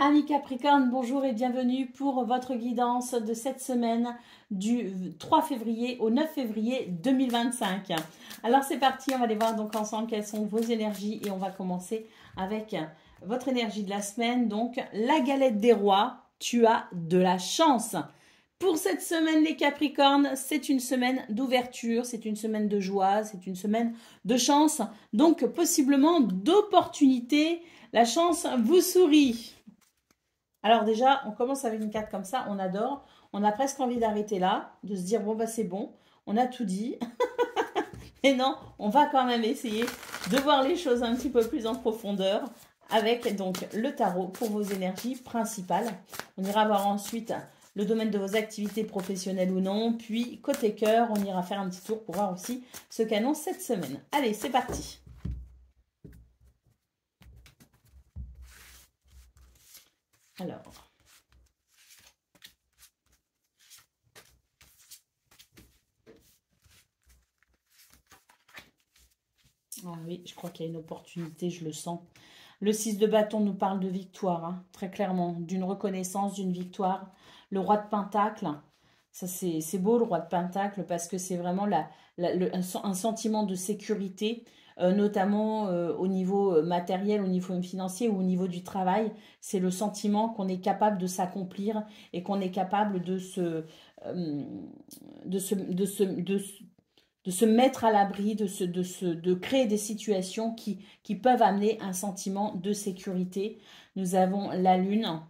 Amis Capricorne, bonjour et bienvenue pour votre guidance de cette semaine du 3 février au 9 février 2025. Alors c'est parti, on va aller voir donc ensemble quelles sont vos énergies et on va commencer avec votre énergie de la semaine. Donc la galette des rois, tu as de la chance. Pour cette semaine les Capricornes, c'est une semaine d'ouverture, c'est une semaine de joie, c'est une semaine de chance, donc possiblement d'opportunités. La chance vous sourit. Alors déjà, on commence avec une carte comme ça, on adore. On a presque envie d'arrêter là, de se dire, bon, bah c'est bon, on a tout dit. Et non, on va quand même essayer de voir les choses un petit peu plus en profondeur avec donc le tarot pour vos énergies principales. On ira voir ensuite le domaine de vos activités professionnelles ou non. Puis côté cœur, on ira faire un petit tour pour voir aussi ce qu'annonce cette semaine. Allez, c'est parti. Alors... Ah oui, je crois qu'il y a une opportunité, je le sens. Le 6 de bâton nous parle de victoire, hein, très clairement, d'une reconnaissance, d'une victoire. Le roi de pentacle, ça c'est beau le roi de pentacle parce que c'est vraiment un sentiment de sécurité, notamment au niveau matériel, au niveau financier ou au niveau du travail. C'est le sentiment qu'on est capable de s'accomplir et qu'on est capable euh, de se mettre à l'abri, de créer des situations qui peuvent amener un sentiment de sécurité. Nous avons la lune.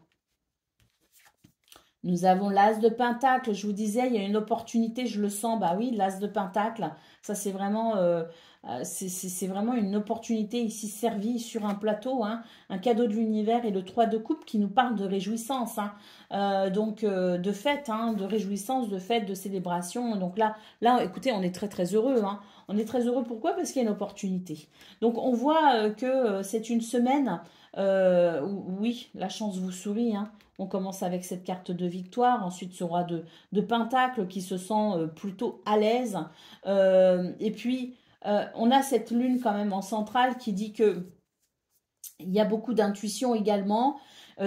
Nous avons l'as de pentacle. Je vous disais, il y a une opportunité, je le sens. Bah oui, l'as de pentacle, ça c'est vraiment une opportunité ici servie sur un plateau, hein, un cadeau de l'univers et le 3 de coupe qui nous parle de réjouissance, hein, donc de fête, hein, de réjouissance, de fête, de célébration. Donc là, écoutez, on est très très heureux, hein. On est très heureux, pourquoi? Parce qu'il y a une opportunité. Donc on voit que c'est une semaine où, oui, la chance vous sourit, hein. On commence avec cette carte de victoire, ensuite ce roi de pentacle qui se sent plutôt à l'aise. Et puis, on a cette lune quand même en centrale qui dit que il y a beaucoup d'intuition également.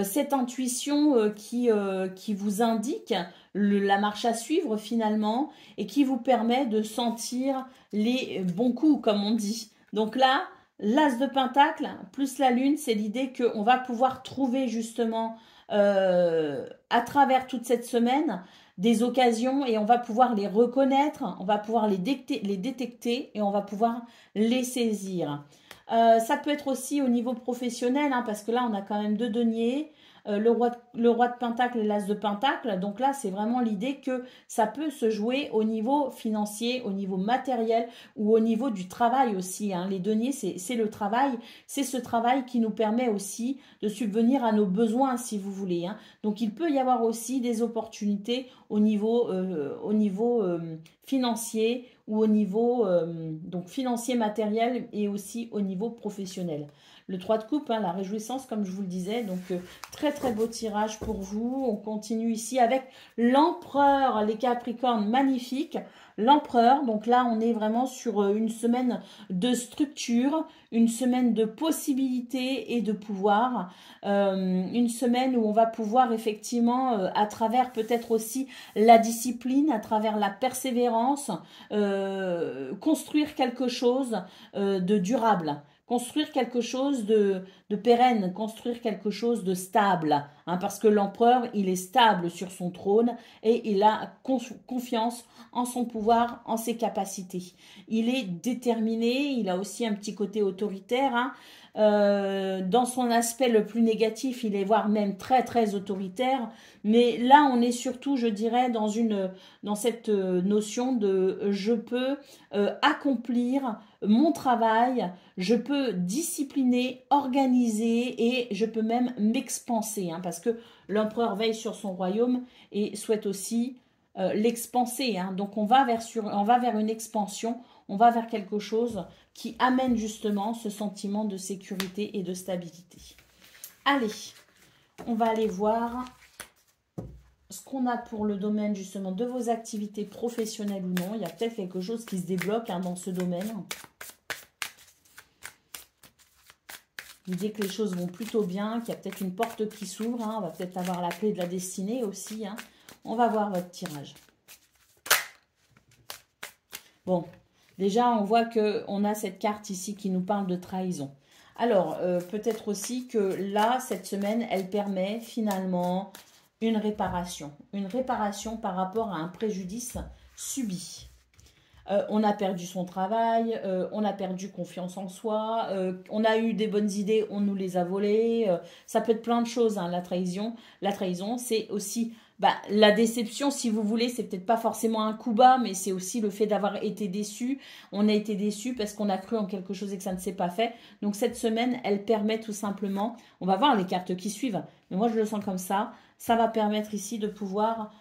Cette intuition qui vous indique la marche à suivre finalement et qui vous permet de sentir les bons coups, comme on dit. Donc là, l'as de pentacle plus la lune, c'est l'idée qu'on va pouvoir trouver justement à travers toute cette semaine des occasions et on va pouvoir les reconnaître, on va pouvoir les détecter et on va pouvoir les saisir. Ça peut être aussi au niveau professionnel, hein, parce que là, on a quand même deux deniers, le roi de pentacle et l'as de pentacle. Donc là, c'est vraiment l'idée que ça peut se jouer au niveau financier, au niveau matériel ou au niveau du travail aussi, hein. Les deniers, c'est le travail. C'est ce travail qui nous permet aussi de subvenir à nos besoins, si vous voulez, hein. Donc, il peut y avoir aussi des opportunités au niveau financier ou au niveau donc financier, matériel et aussi au niveau professionnel. Le 3 de coupe, hein, la réjouissance, comme je vous le disais. Donc, très, très beau tirage pour vous. On continue ici avec l'empereur, les Capricornes, magnifique. L'empereur, donc là, on est vraiment sur une semaine de structure, une semaine de possibilités et de pouvoir. Une semaine où on va pouvoir effectivement, à travers peut-être aussi la discipline, à travers la persévérance, construire quelque chose de durable. Construire quelque chose de pérenne, construire quelque chose de stable, hein, parce que l'empereur, il est stable sur son trône et il a confiance en son pouvoir, en ses capacités. Il est déterminé, il a aussi un petit côté autoritaire, hein. Dans son aspect le plus négatif, il est voire même très très autoritaire, mais là on est surtout, je dirais, dans cette notion de je peux accomplir mon travail, je peux discipliner, organiser et je peux même m'expanser, hein, parce que l'empereur veille sur son royaume et souhaite aussi l'expanser, hein. Donc on va vers une expansion, on va vers quelque chose qui amène justement ce sentiment de sécurité et de stabilité. Allez, on va aller voir ce qu'on a pour le domaine justement de vos activités professionnelles ou non. Il y a peut-être quelque chose qui se débloque, hein, dans ce domaine. vous dit que les choses vont plutôt bien, qu'il y a peut-être une porte qui s'ouvre. Hein, on va peut-être avoir la clé de la destinée aussi. Hein. On va voir votre tirage. Bon, déjà, on voit qu'on a cette carte ici qui nous parle de trahison. Alors, peut-être aussi que là, cette semaine, elle permet finalement une réparation. Une réparation par rapport à un préjudice subi. On a perdu son travail, on a perdu confiance en soi, on a eu des bonnes idées, on nous les a volées. Ça peut être plein de choses, hein, la trahison. La trahison, c'est aussi la déception, si vous voulez. C'est peut-être pas forcément un coup bas, mais c'est aussi le fait d'avoir été déçu. On a été déçu parce qu'on a cru en quelque chose et que ça ne s'est pas fait. Donc cette semaine, elle permet tout simplement, on va voir les cartes qui suivent, mais moi je le sens comme ça va permettre ici de pouvoir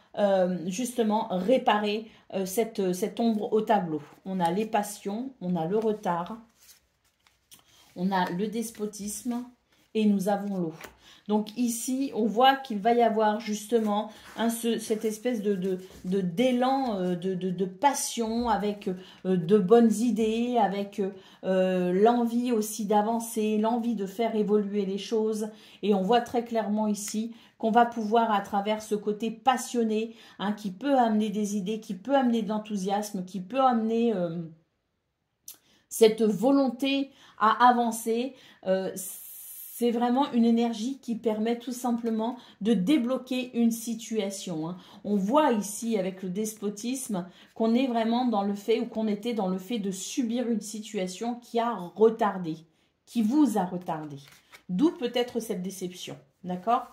justement réparer cette ombre au tableau. On a les passions, on a le retard, on a le despotisme et nous avons l'eau. Donc ici, on voit qu'il va y avoir justement cette espèce d'élan, de passion, avec de bonnes idées, avec l'envie aussi d'avancer, l'envie de faire évoluer les choses. Et on voit très clairement ici qu'on va pouvoir, à travers ce côté passionné, hein, qui peut amener des idées, qui peut amener de l'enthousiasme, qui peut amener cette volonté à avancer, c'est vraiment une énergie qui permet tout simplement de débloquer une situation. Hein. On voit ici avec le despotisme qu'on est vraiment dans le fait, ou qu'on était dans le fait de subir une situation qui a retardé, qui vous a retardé. D'où peut-être cette déception, d'accord ?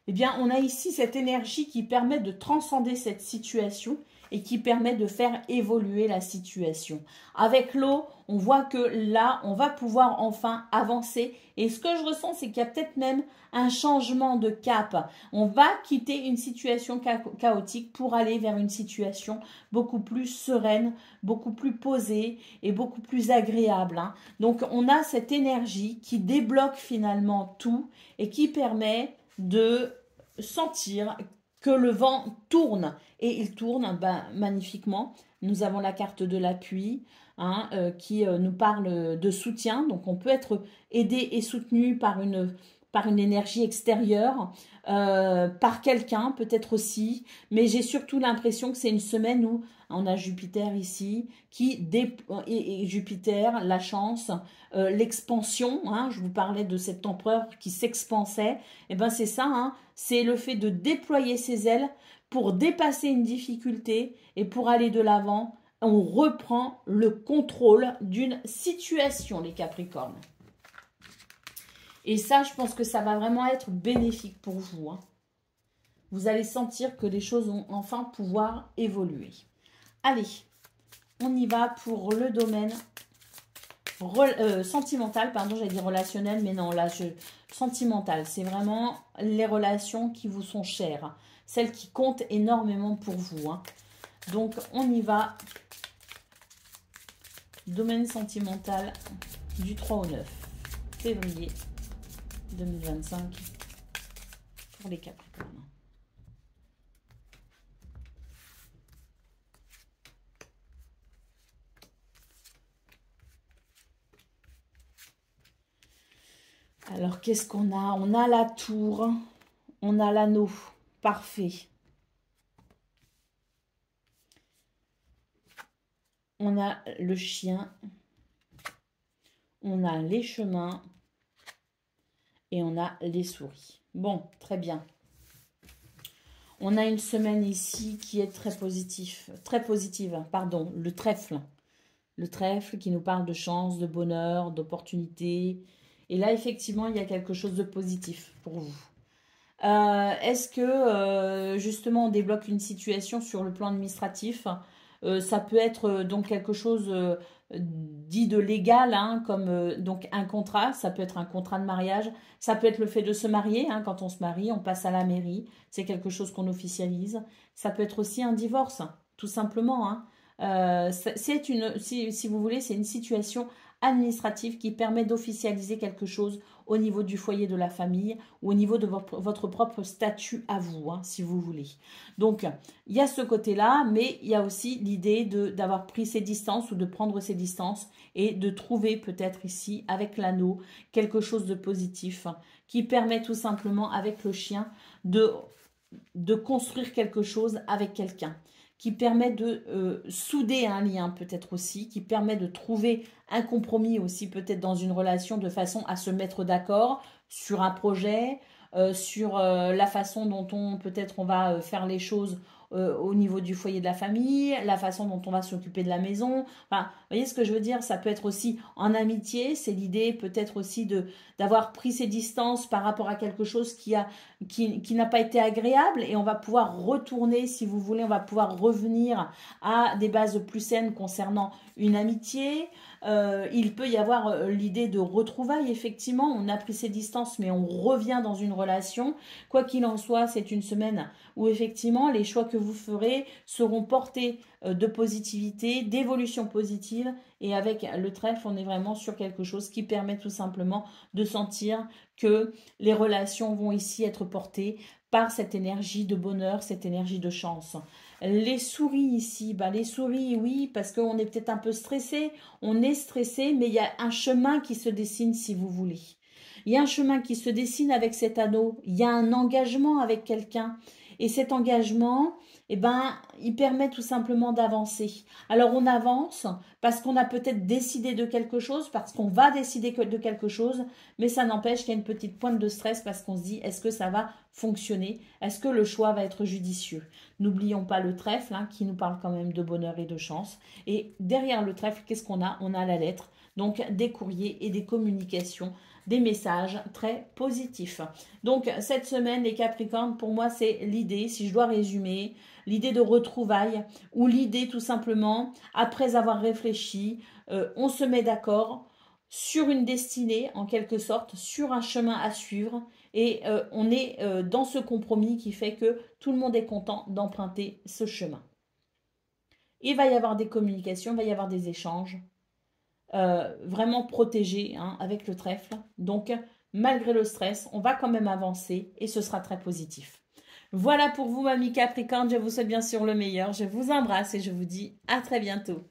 Eh bien, on a ici cette énergie qui permet de transcender cette situation et qui permet de faire évoluer la situation. Avec l'eau, on voit que là, on va pouvoir enfin avancer. Et ce que je ressens, c'est qu'il y a peut-être même un changement de cap. On va quitter une situation chaotique pour aller vers une situation beaucoup plus sereine, beaucoup plus posée et beaucoup plus agréable. Hein. Donc, on a cette énergie qui débloque finalement tout et qui permet de sentir que le vent tourne, et il tourne magnifiquement. Nous avons la carte de l'appui, hein, qui nous parle de soutien, donc on peut être aidé et soutenu par une énergie extérieure, par quelqu'un peut-être aussi, mais j'ai surtout l'impression que c'est une semaine où on a Jupiter ici, et Jupiter, la chance, l'expansion, hein, je vous parlais de cet empereur qui s'expansait, et ben c'est ça, hein, c'est le fait de déployer ses ailes pour dépasser une difficulté et pour aller de l'avant. On reprend le contrôle d'une situation, les Capricornes. Et ça, je pense que ça va vraiment être bénéfique pour vous. Hein. Vous allez sentir que les choses vont enfin pouvoir évoluer. Allez, on y va pour le domaine sentimental, pardon, j'allais dire relationnel, mais non, là, sentimental. C'est vraiment les relations qui vous sont chères, celles qui comptent énormément pour vous. Hein. Donc, on y va. Domaine sentimental du 3 au 9 février 2025 pour les Capricornes. Alors, qu'est-ce qu'on a? On a la tour, on a l'anneau, parfait. On a le chien, on a les chemins et on a les souris. Bon, très bien. On a une semaine ici qui est très positive, pardon, le trèfle. Le trèfle qui nous parle de chance, de bonheur, d'opportunité. Et là, effectivement, il y a quelque chose de positif pour vous. Est-ce que, justement, on débloque une situation sur le plan administratif? Ça peut être donc quelque chose dit de légal, hein, comme donc un contrat. Ça peut être un contrat de mariage. Ça peut être le fait de se marier. Hein, quand on se marie, on passe à la mairie. C'est quelque chose qu'on officialise. Ça peut être aussi un divorce, tout simplement. Hein. Si vous voulez, c'est une situation administratif qui permet d'officialiser quelque chose au niveau du foyer de la famille ou au niveau de votre propre statut à vous, hein, si vous voulez. Donc, il y a ce côté-là, mais il y a aussi l'idée d'avoir pris ses distances ou de prendre ses distances et de trouver peut-être ici, avec l'anneau, quelque chose de positif qui permet tout simplement, avec le chien, de construire quelque chose avec quelqu'un, qui permet de souder un lien peut-être aussi, qui permet de trouver un compromis aussi peut-être dans une relation de façon à se mettre d'accord sur un projet, sur la façon dont peut-être on va faire les choses au niveau du foyer de la famille, la façon dont on va s'occuper de la maison. Enfin, vous voyez ce que je veux dire? Ça peut être aussi en amitié, c'est l'idée peut-être aussi d'avoir pris ses distances par rapport à quelque chose qui n'a pas été agréable et on va pouvoir retourner, si vous voulez, on va pouvoir revenir à des bases plus saines concernant une amitié. Il peut y avoir l'idée de retrouvailles, effectivement, on a pris ses distances mais on revient dans une relation. Quoi qu'il en soit, c'est une semaine où effectivement les choix que vous ferez seront portés de positivité, d'évolution positive, et avec le trèfle, on est vraiment sur quelque chose qui permet tout simplement de sentir que les relations vont ici être portées par cette énergie de bonheur, cette énergie de chance. Les souris ici, les souris, oui, parce qu'on est peut-être un peu stressé, on est stressé, mais il y a un chemin qui se dessine si vous voulez. Il y a un chemin qui se dessine avec cet anneau, il y a un engagement avec quelqu'un, et cet engagement, il permet tout simplement d'avancer. Alors on avance parce qu'on a peut-être décidé de quelque chose, parce qu'on va décider de quelque chose, mais ça n'empêche qu'il y a une petite pointe de stress parce qu'on se dit, est-ce que ça va fonctionner? Est-ce que le choix va être judicieux? N'oublions pas le trèfle, hein, qui nous parle quand même de bonheur et de chance. Et derrière le trèfle, qu'est-ce qu'on a? On a la lettre, donc des courriers et des communications, des messages très positifs. Donc cette semaine, les Capricornes, pour moi, c'est l'idée, si je dois résumer, l'idée de retrouvailles ou l'idée tout simplement, après avoir réfléchi, on se met d'accord sur une destinée, en quelque sorte, sur un chemin à suivre, et on est dans ce compromis qui fait que tout le monde est content d'emprunter ce chemin. Il va y avoir des communications, il va y avoir des échanges, vraiment protégés, hein, avec le trèfle. Donc, malgré le stress, on va quand même avancer et ce sera très positif. Voilà pour vous, mamie Capricorne. Je vous souhaite bien sûr le meilleur. Je vous embrasse et je vous dis à très bientôt.